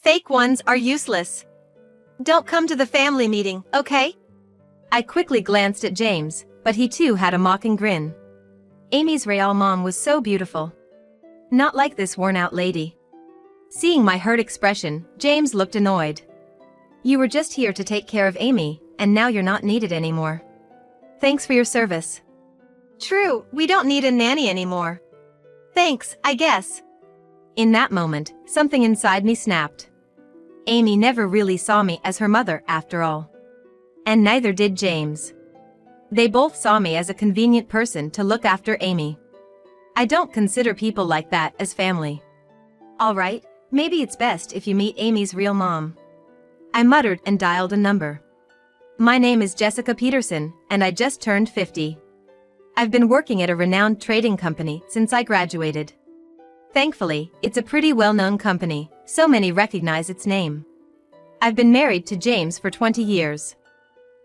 Fake ones are useless. Don't come to the family meeting, okay? I quickly glanced at James, but he too had a mocking grin. Amy's real mom was so beautiful. Not like this worn-out lady. Seeing my hurt expression, James looked annoyed. You were just here to take care of Amy, and now you're not needed anymore. Thanks for your service. True, we don't need a nanny anymore. Thanks, I guess. In that moment, something inside me snapped. Amy never really saw me as her mother after all. And neither did James. They both saw me as a convenient person to look after Amy. I don't consider people like that as family. Alright, maybe it's best if you meet Amy's real mom. I muttered and dialed a number. My name is Jessica Peterson, and I just turned 50. I've been working at a renowned trading company since I graduated. Thankfully, it's a pretty well-known company, so many recognize its name. I've been married to James for 20 years.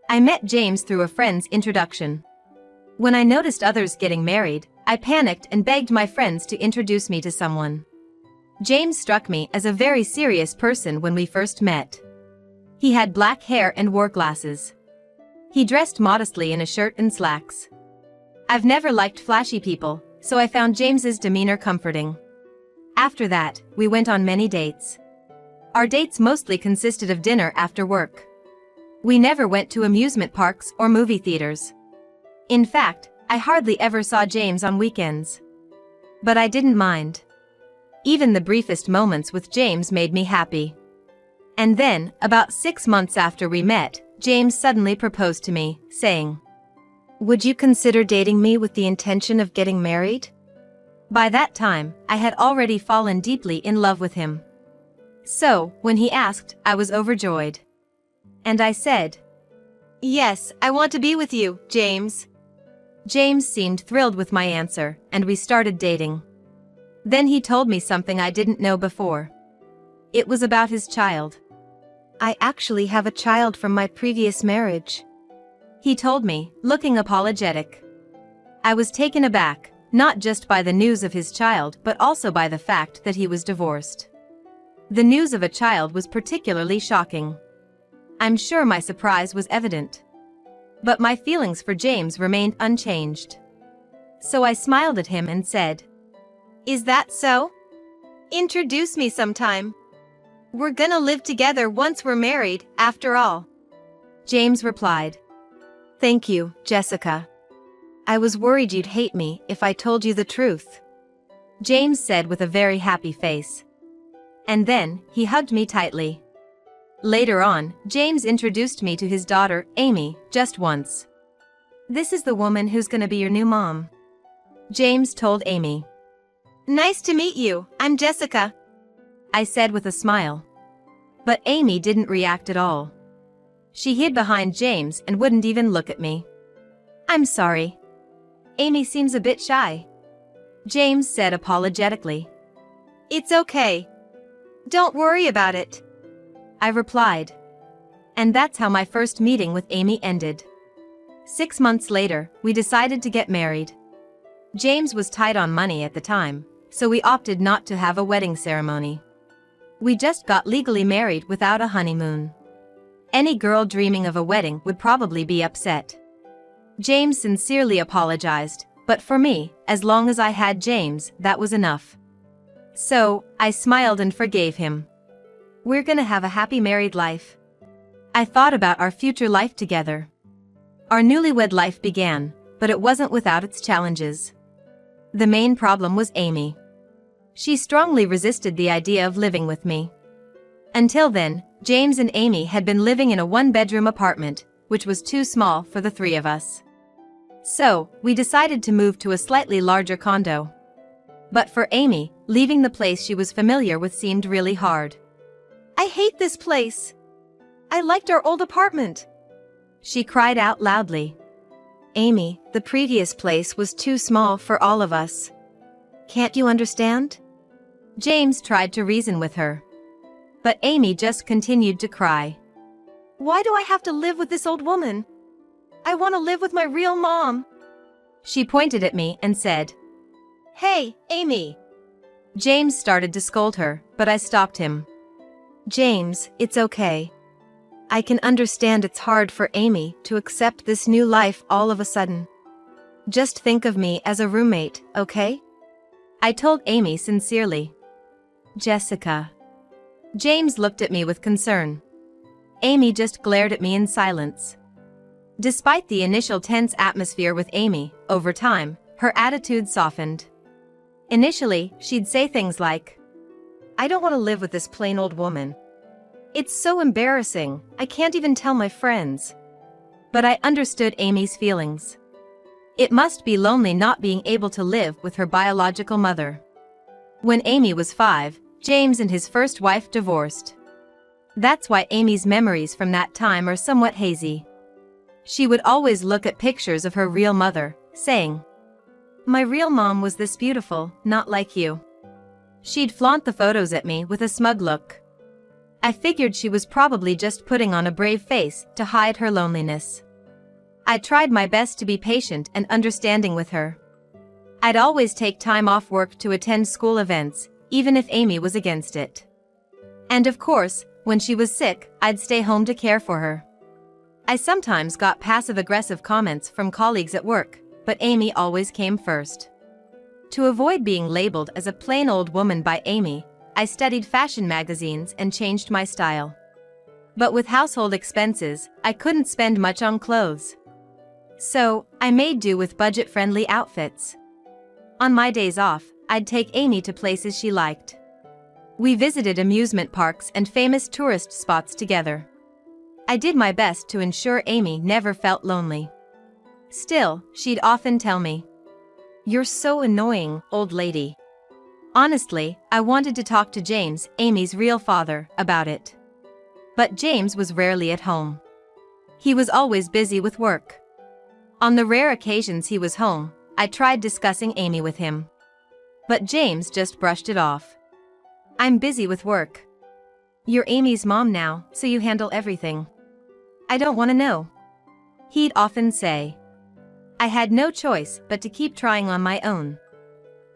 I met James through a friend's introduction. When I noticed others getting married, I panicked and begged my friends to introduce me to someone. James struck me as a very serious person when we first met. He had black hair and wore glasses. He dressed modestly in a shirt and slacks. I've never liked flashy people, so I found James's demeanor comforting. After that, we went on many dates. Our dates mostly consisted of dinner after work. We never went to amusement parks or movie theaters. In fact, I hardly ever saw James on weekends. But I didn't mind. Even the briefest moments with James made me happy. And then, about 6 months after we met, James suddenly proposed to me, saying, "Would you consider dating me with the intention of getting married?" By that time, I had already fallen deeply in love with him. So, when he asked, I was overjoyed. And I said, "Yes, I want to be with you, James." James seemed thrilled with my answer, and we started dating. Then he told me something I didn't know before. It was about his child. "I actually have a child from my previous marriage," he told me, looking apologetic. I was taken aback, not just by the news of his child but also by the fact that he was divorced. The news of a child was particularly shocking. I'm sure my surprise was evident. But my feelings for James remained unchanged. So I smiled at him and said, "Is that so? Introduce me sometime. We're gonna live together once we're married, after all." James replied, "Thank you, Jessica. I was worried you'd hate me if I told you the truth," James said with a very happy face. And then, he hugged me tightly. Later on, James introduced me to his daughter, Amy, just once. "This is the woman who's gonna be your new mom," James told Amy. "Nice to meet you, I'm Jessica," I said with a smile. But Amy didn't react at all. She hid behind James and wouldn't even look at me. "I'm sorry. Amy seems a bit shy," James said apologetically. "It's okay. Don't worry about it," I replied. And that's how my first meeting with Amy ended. 6 months later, we decided to get married. James was tight on money at the time, so we opted not to have a wedding ceremony. We just got legally married without a honeymoon. Any girl dreaming of a wedding would probably be upset. James sincerely apologized, but for me, as long as I had James, that was enough. So, I smiled and forgave him. We're gonna have a happy married life. I thought about our future life together. Our newlywed life began, but it wasn't without its challenges. The main problem was Amy. She strongly resisted the idea of living with me. Until then, James and Amy had been living in a one-bedroom apartment, which was too small for the three of us. So, we decided to move to a slightly larger condo. But for Amy, leaving the place she was familiar with seemed really hard. "I hate this place. I liked our old apartment," she cried out loudly. "Amy, the previous place was too small for all of us. Can't you understand?" James tried to reason with her. But Amy just continued to cry. "Why do I have to live with this old woman? I want to live with my real mom." She pointed at me and said, "Hey, Amy." James started to scold her, but I stopped him. James, it's okay. I can understand it's hard for Amy to accept this new life all of a sudden. Just think of me as a roommate, okay? I told Amy sincerely. Jessica. James looked at me with concern. Amy just glared at me in silence. Despite the initial tense atmosphere with Amy, over time, her attitude softened. Initially, she'd say things like, "I don't want to live with this plain old woman. It's so embarrassing, I can't even tell my friends." But I understood Amy's feelings. It must be lonely not being able to live with her biological mother. When Amy was 5, James and his first wife divorced. That's why Amy's memories from that time are somewhat hazy. She would always look at pictures of her real mother, saying, "My real mom was this beautiful, not like you." She'd flaunt the photos at me with a smug look. I figured she was probably just putting on a brave face to hide her loneliness. I tried my best to be patient and understanding with her. I'd always take time off work to attend school events, even if Amy was against it. And of course, when she was sick, I'd stay home to care for her. I sometimes got passive-aggressive comments from colleagues at work, but Amy always came first. To avoid being labeled as a plain old woman by Amy, I studied fashion magazines and changed my style. But with household expenses, I couldn't spend much on clothes. So, I made do with budget-friendly outfits. On my days off, I'd take Amy to places she liked. We visited amusement parks and famous tourist spots together. I did my best to ensure Amy never felt lonely. Still, she'd often tell me, "You're so annoying, old lady." Honestly, I wanted to talk to James, Amy's real father, about it. But James was rarely at home. He was always busy with work. On the rare occasions he was home, I tried discussing Amy with him. But James just brushed it off. "I'm busy with work. You're Amy's mom now, so you handle everything. I don't want to know," he'd often say. I had no choice but to keep trying on my own.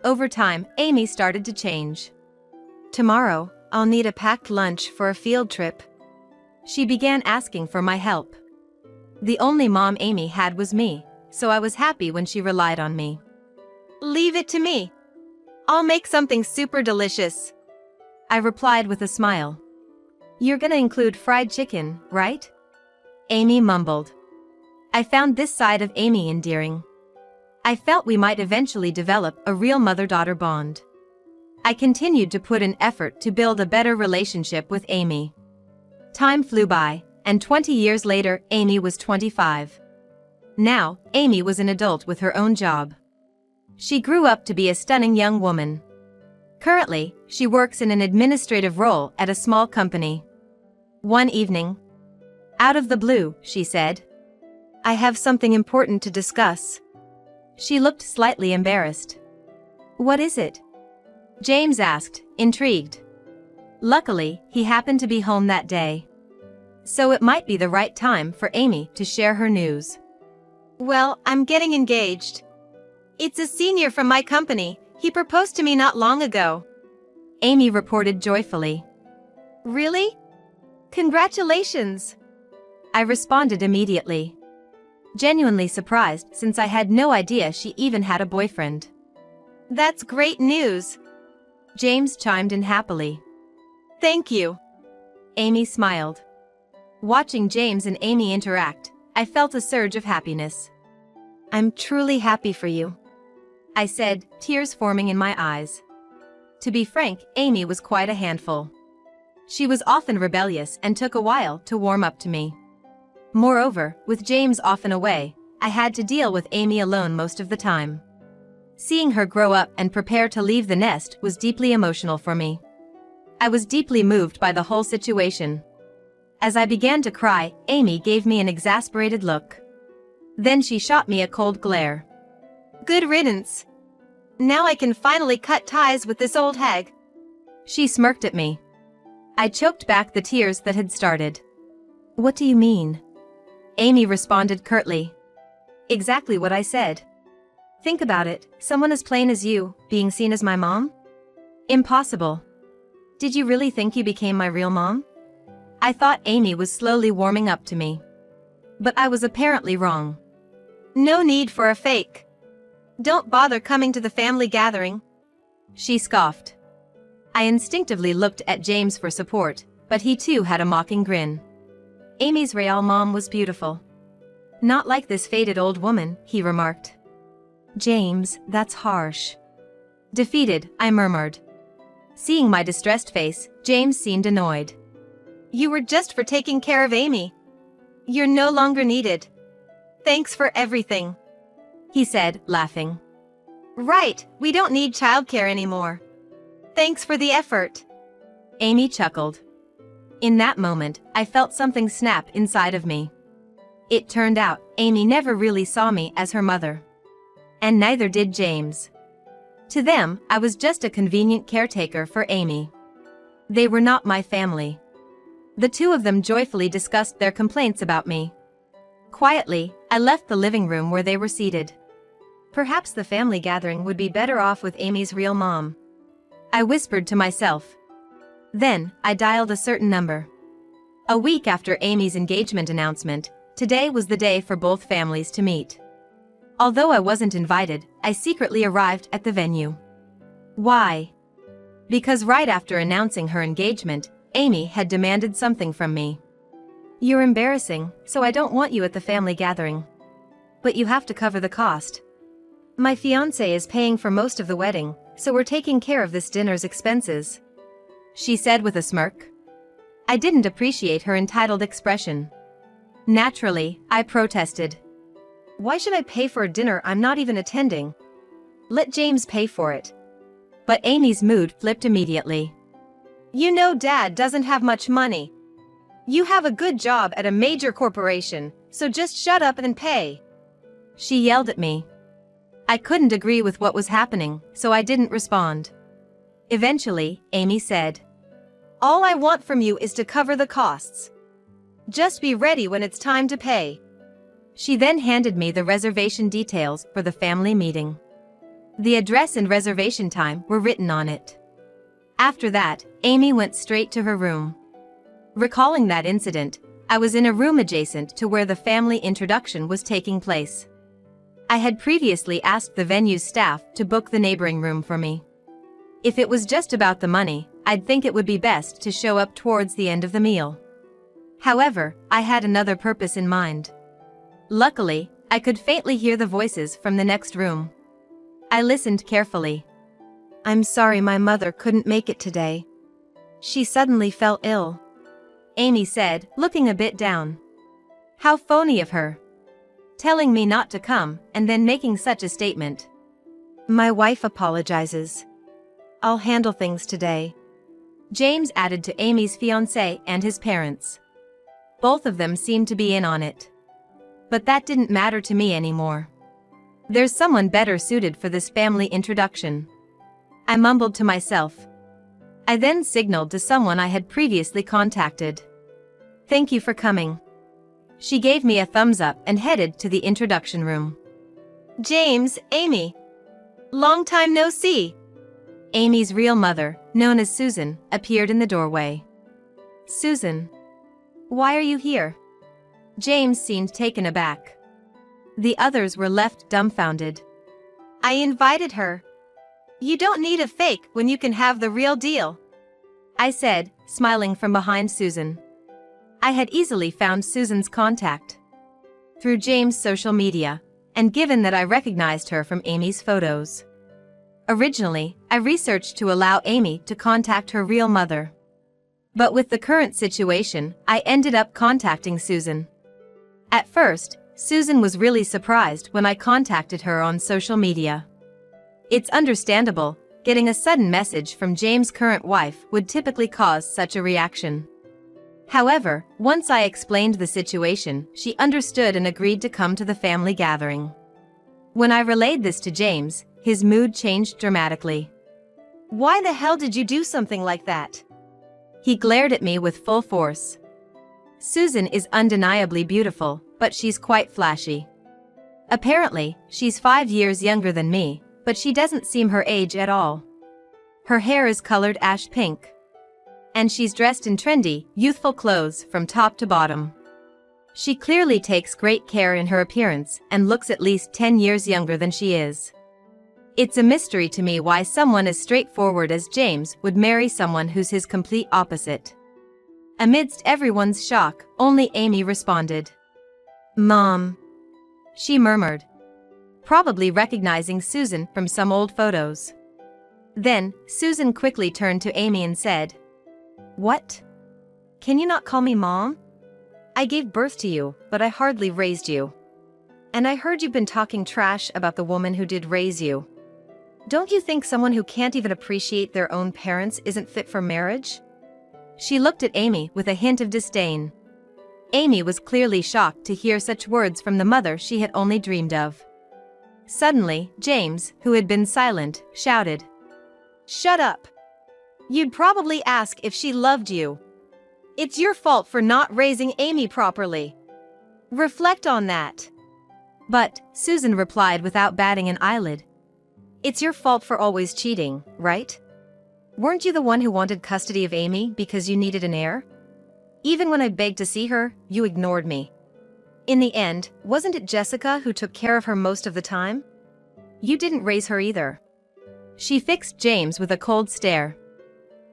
Over time, Amy started to change. "Tomorrow, I'll need a packed lunch for a field trip." She began asking for my help. The only mom Amy had was me, so I was happy when she relied on me. "Leave it to me. I'll make something super delicious," I replied with a smile. "You're gonna include fried chicken, right?" Amy mumbled. I found this side of Amy endearing. I felt we might eventually develop a real mother-daughter bond. I continued to put in effort to build a better relationship with Amy. Time flew by, and 20 years later, Amy was 25. Now, Amy was an adult with her own job. She grew up to be a stunning young woman. Currently, she works in an administrative role at a small company. One evening, out of the blue, she said, "I have something important to discuss." She looked slightly embarrassed. "What is it?" James asked, intrigued. Luckily, he happened to be home that day. So it might be the right time for Amy to share her news. "Well, I'm getting engaged. It's a senior from my company. He proposed to me not long ago," Amy reported joyfully. "Really? Congratulations," I responded immediately. Genuinely surprised since I had no idea she even had a boyfriend. "That's great news," James chimed in happily. "Thank you." Amy smiled. Watching James and Amy interact, I felt a surge of happiness. "I'm truly happy for you," I said, tears forming in my eyes. To be frank, Amy was quite a handful. She was often rebellious and took a while to warm up to me. Moreover, with James often away, I had to deal with Amy alone most of the time. Seeing her grow up and prepare to leave the nest was deeply emotional for me. I was deeply moved by the whole situation. As I began to cry, Amy gave me an exasperated look. Then she shot me a cold glare. "Good riddance. Now I can finally cut ties with this old hag." She smirked at me. I choked back the tears that had started. "What do you mean?" Amy responded curtly. "Exactly what I said. Think about it, someone as plain as you, being seen as my mom? Impossible." Did you really think you became my real mom? I thought Amy was slowly warming up to me. But I was apparently wrong. No need for a fake. Don't bother coming to the family gathering, she scoffed. I instinctively looked at James for support, but he too had a mocking grin. Amy's real mom was beautiful. Not like this faded old woman, he remarked. James, that's harsh. Defeated, I murmured. Seeing my distressed face, James seemed annoyed. You were just for taking care of Amy. You're no longer needed. Thanks for everything, he said, laughing. Right, we don't need childcare anymore. Thanks for the effort. Amy chuckled. In that moment, I felt something snap inside of me. It turned out, Amy never really saw me as her mother. And neither did James. To them, I was just a convenient caretaker for Amy. They were not my family. The two of them joyfully discussed their complaints about me. Quietly, I left the living room where they were seated. Perhaps the family gathering would be better off with Amy's real mom, I whispered to myself. Then, I dialed a certain number. A week after Amy's engagement announcement, today was the day for both families to meet. Although I wasn't invited, I secretly arrived at the venue. Why? Because right after announcing her engagement, Amy had demanded something from me. You're embarrassing, so I don't want you at the family gathering. But you have to cover the cost. My fiancé is paying for most of the wedding, so we're taking care of this dinner's expenses, she said with a smirk. I didn't appreciate her entitled expression. Naturally, I protested. Why should I pay for a dinner I'm not even attending? Let James pay for it. But Amy's mood flipped immediately. You know Dad doesn't have much money. You have a good job at a major corporation, so just shut up and pay, she yelled at me. I couldn't agree with what was happening, so I didn't respond. Eventually, Amy said, All I want from you is to cover the costs. Just be ready when it's time to pay. She then handed me the reservation details for the family meeting. The address and reservation time were written on it. After that, Amy went straight to her room. Recalling that incident, I was in a room adjacent to where the family introduction was taking place. I had previously asked the venue's staff to book the neighboring room for me. If it was just about the money, I'd think it would be best to show up towards the end of the meal. However, I had another purpose in mind. Luckily, I could faintly hear the voices from the next room. I listened carefully. I'm sorry my mother couldn't make it today. She suddenly fell ill, Amy said, looking a bit down. How phony of her. Telling me not to come and then making such a statement. My wife apologizes. I'll handle things today, James added to Amy's fiancé and his parents. Both of them seemed to be in on it. But that didn't matter to me anymore. There's someone better suited for this family introduction, I mumbled to myself. I then signaled to someone I had previously contacted. Thank you for coming. She gave me a thumbs up and headed to the introduction room. James, Amy. Long time no see. Amy's real mother, known as Susan, appeared in the doorway. Susan. Why are you here? James seemed taken aback. The others were left dumbfounded. I invited her. You don't need a fake when you can have the real deal, I said, smiling from behind Susan. I had easily found Susan's contact through James' social media, and given that I recognized her from Amy's photos. Originally, I researched to allow Amy to contact her real mother. But with the current situation, I ended up contacting Susan. At first, Susan was really surprised when I contacted her on social media. It's understandable, getting a sudden message from James' current wife would typically cause such a reaction. However, once I explained the situation, she understood and agreed to come to the family gathering. When I relayed this to James, his mood changed dramatically. Why the hell did you do something like that? He glared at me with full force. Susan is undeniably beautiful, but she's quite flashy. Apparently, she's 5 years younger than me, but she doesn't seem her age at all. Her hair is colored ash pink. And she's dressed in trendy, youthful clothes from top to bottom. She clearly takes great care in her appearance and looks at least 10 years younger than she is. It's a mystery to me why someone as straightforward as James would marry someone who's his complete opposite. Amidst everyone's shock, only Amy responded. "Mom," she murmured, probably recognizing Susan from some old photos. Then, Susan quickly turned to Amy and said, "What? Can you not call me Mom? I gave birth to you, but I hardly raised you. And I heard you've been talking trash about the woman who did raise you. Don't you think someone who can't even appreciate their own parents isn't fit for marriage?" She looked at Amy with a hint of disdain. Amy was clearly shocked to hear such words from the mother she had only dreamed of. Suddenly, James, who had been silent, shouted, "Shut up! You'd probably ask if she loved you. It's your fault for not raising Amy properly. Reflect on that." "But," Susan replied without batting an eyelid, "it's your fault for always cheating, right? Weren't you the one who wanted custody of Amy because you needed an heir? Even when I begged to see her, you ignored me. In the end, wasn't it Jessica who took care of her most of the time? You didn't raise her either." She fixed James with a cold stare.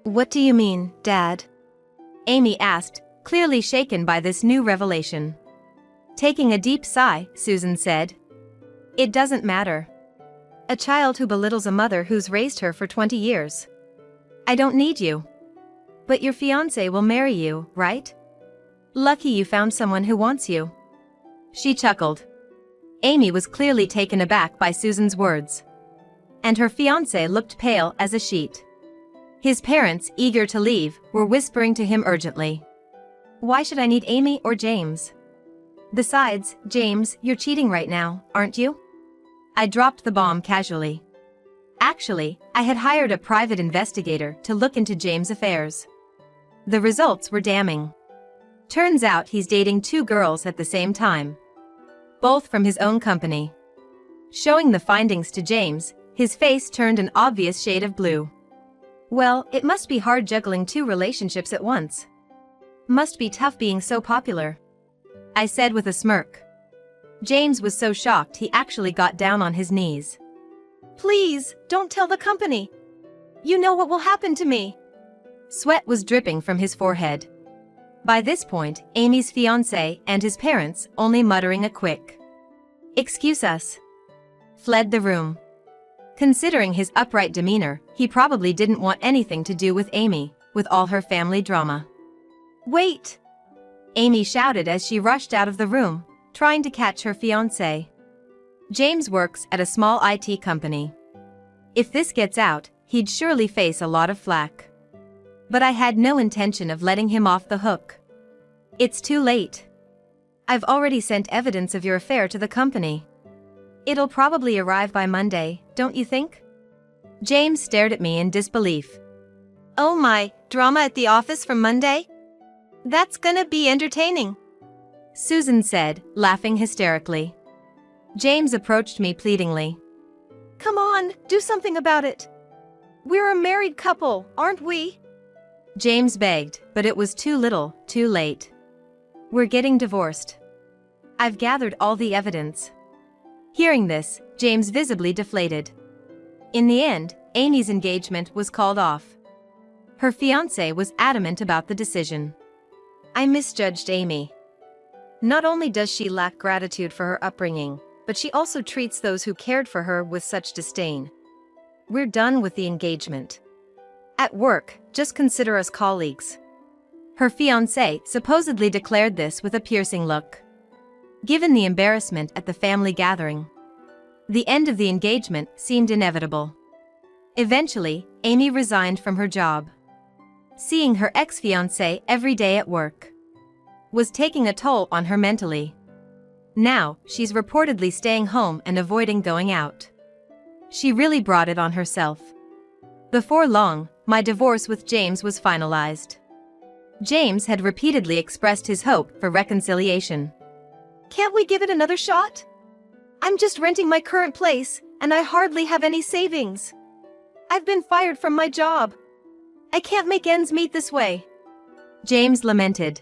"What do you mean, Dad?" Amy asked, clearly shaken by this new revelation. Taking a deep sigh, Susan said, "It doesn't matter. A child who belittles a mother who's raised her for 20 years. I don't need you. But your fiancé will marry you, right? Lucky you found someone who wants you." She chuckled. Amy was clearly taken aback by Susan's words. And her fiancé looked pale as a sheet. His parents, eager to leave, were whispering to him urgently. "Why should I need Amy or James? Besides, James, you're cheating right now, aren't you?" I dropped the bomb casually. Actually, I had hired a private investigator to look into James' affairs. The results were damning. Turns out he's dating 2 girls at the same time. Both from his own company. Showing the findings to James, his face turned an obvious shade of blue. Well, it must be hard juggling 2 relationships at once. Must be tough being so popular, I said with a smirk. James was so shocked he actually got down on his knees. "Please, don't tell the company. You know what will happen to me." Sweat was dripping from his forehead. By this point, Amy's fiancé and his parents, only muttering a quick "Excuse us," fled the room. Considering his upright demeanor, he probably didn't want anything to do with Amy, with all her family drama. "Wait!" Amy shouted as she rushed out of the room, trying to catch her fiancé. James works at a small IT company. If this gets out, he'd surely face a lot of flack. But I had no intention of letting him off the hook. "It's too late. I've already sent evidence of your affair to the company. It'll probably arrive by Monday, don't you think?" James stared at me in disbelief. "Oh my, drama at the office from Monday? That's gonna be entertaining," Susan said, laughing hysterically. James approached me pleadingly. "Come on, do something about it. We're a married couple, aren't we?" James begged, but it was too little, too late. "We're getting divorced. I've gathered all the evidence." Hearing this, James visibly deflated. In the end, Amy's engagement was called off. Her fiancé was adamant about the decision. I misjudged Amy. Not only does she lack gratitude for her upbringing, but she also treats those who cared for her with such disdain. We're done with the engagement. At work, just consider us colleagues. Her fiancé supposedly declared this with a piercing look. Given the embarrassment at the family gathering, the end of the engagement seemed inevitable. Eventually, Amy resigned from her job. Seeing her ex-fiancé every day at work was taking a toll on her mentally. Now, she's reportedly staying home and avoiding going out. She really brought it on herself. Before long, my divorce with James was finalized. James had repeatedly expressed his hope for reconciliation. "Can't we give it another shot? I'm just renting my current place, and I hardly have any savings. I've been fired from my job. I can't make ends meet this way," James lamented.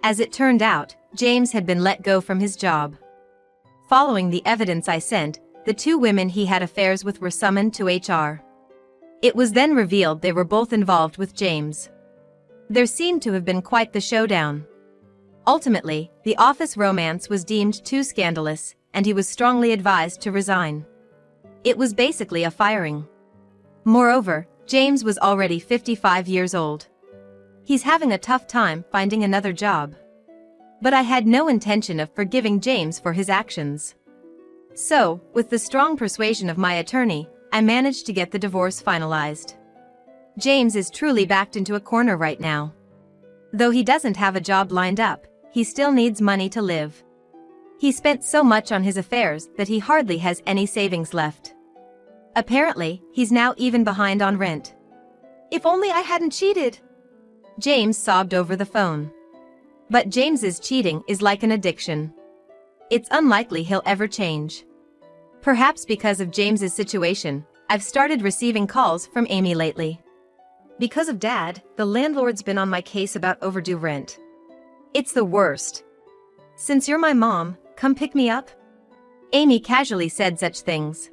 As it turned out, James had been let go from his job. Following the evidence I sent, the two women he had affairs with were summoned to HR. It was then revealed they were both involved with James. There seemed to have been quite the showdown. Ultimately, the office romance was deemed too scandalous, and he was strongly advised to resign. It was basically a firing. Moreover, James was already 55 years old. He's having a tough time finding another job. But I had no intention of forgiving James for his actions. So, with the strong persuasion of my attorney, I managed to get the divorce finalized. James is truly backed into a corner right now. Though he doesn't have a job lined up, he still needs money to live. He spent so much on his affairs that he hardly has any savings left. Apparently, he's now even behind on rent. "If only I hadn't cheated," James sobbed over the phone. But James's cheating is like an addiction. It's unlikely he'll ever change. Perhaps because of James's situation, I've started receiving calls from Amy lately. Because of Dad, the landlord's been on my case about overdue rent. It's the worst. "Since you're my mom, come pick me up?" Amy casually said such things.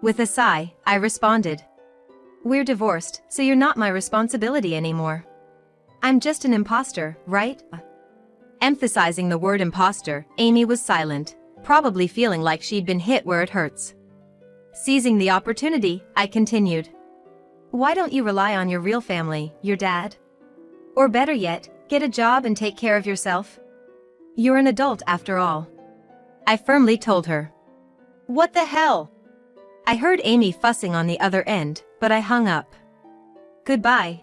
With a sigh, I responded, "We're divorced, so you're not my responsibility anymore. I'm just an imposter, right?" Emphasizing the word imposter, Amy was silent, probably feeling like she'd been hit where it hurts. Seizing the opportunity, I continued, "Why don't you rely on your real family, your dad? Or better yet, get a job and take care of yourself? You're an adult after all," I firmly told her. "What the hell?" I heard Amy fussing on the other end, but I hung up. "Goodbye,"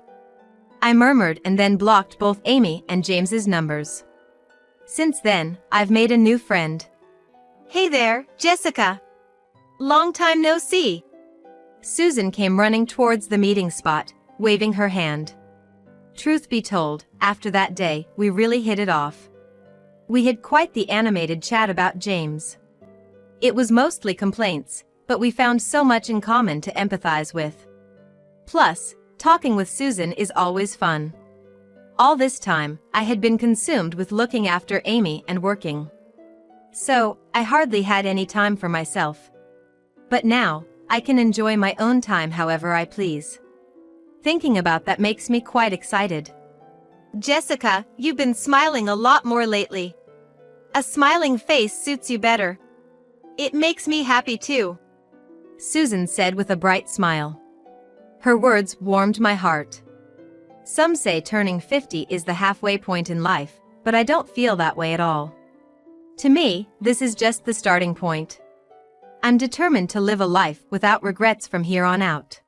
I murmured and then blocked both Amy and James's numbers. Since then, I've made a new friend. "Hey there, Jessica. Long time no see." Susan came running towards the meeting spot, waving her hand. Truth be told, after that day, we really hit it off. We had quite the animated chat about James. It was mostly complaints, but we found so much in common to empathize with. Plus, talking with Susan is always fun. All this time, I had been consumed with looking after Amy and working. So, I hardly had any time for myself. But now, I can enjoy my own time however I please. Thinking about that makes me quite excited. "Jessica, you've been smiling a lot more lately. A smiling face suits you better. It makes me happy too," Susan said with a bright smile. Her words warmed my heart. Some say turning 50 is the halfway point in life, but I don't feel that way at all. To me, this is just the starting point. I'm determined to live a life without regrets from here on out.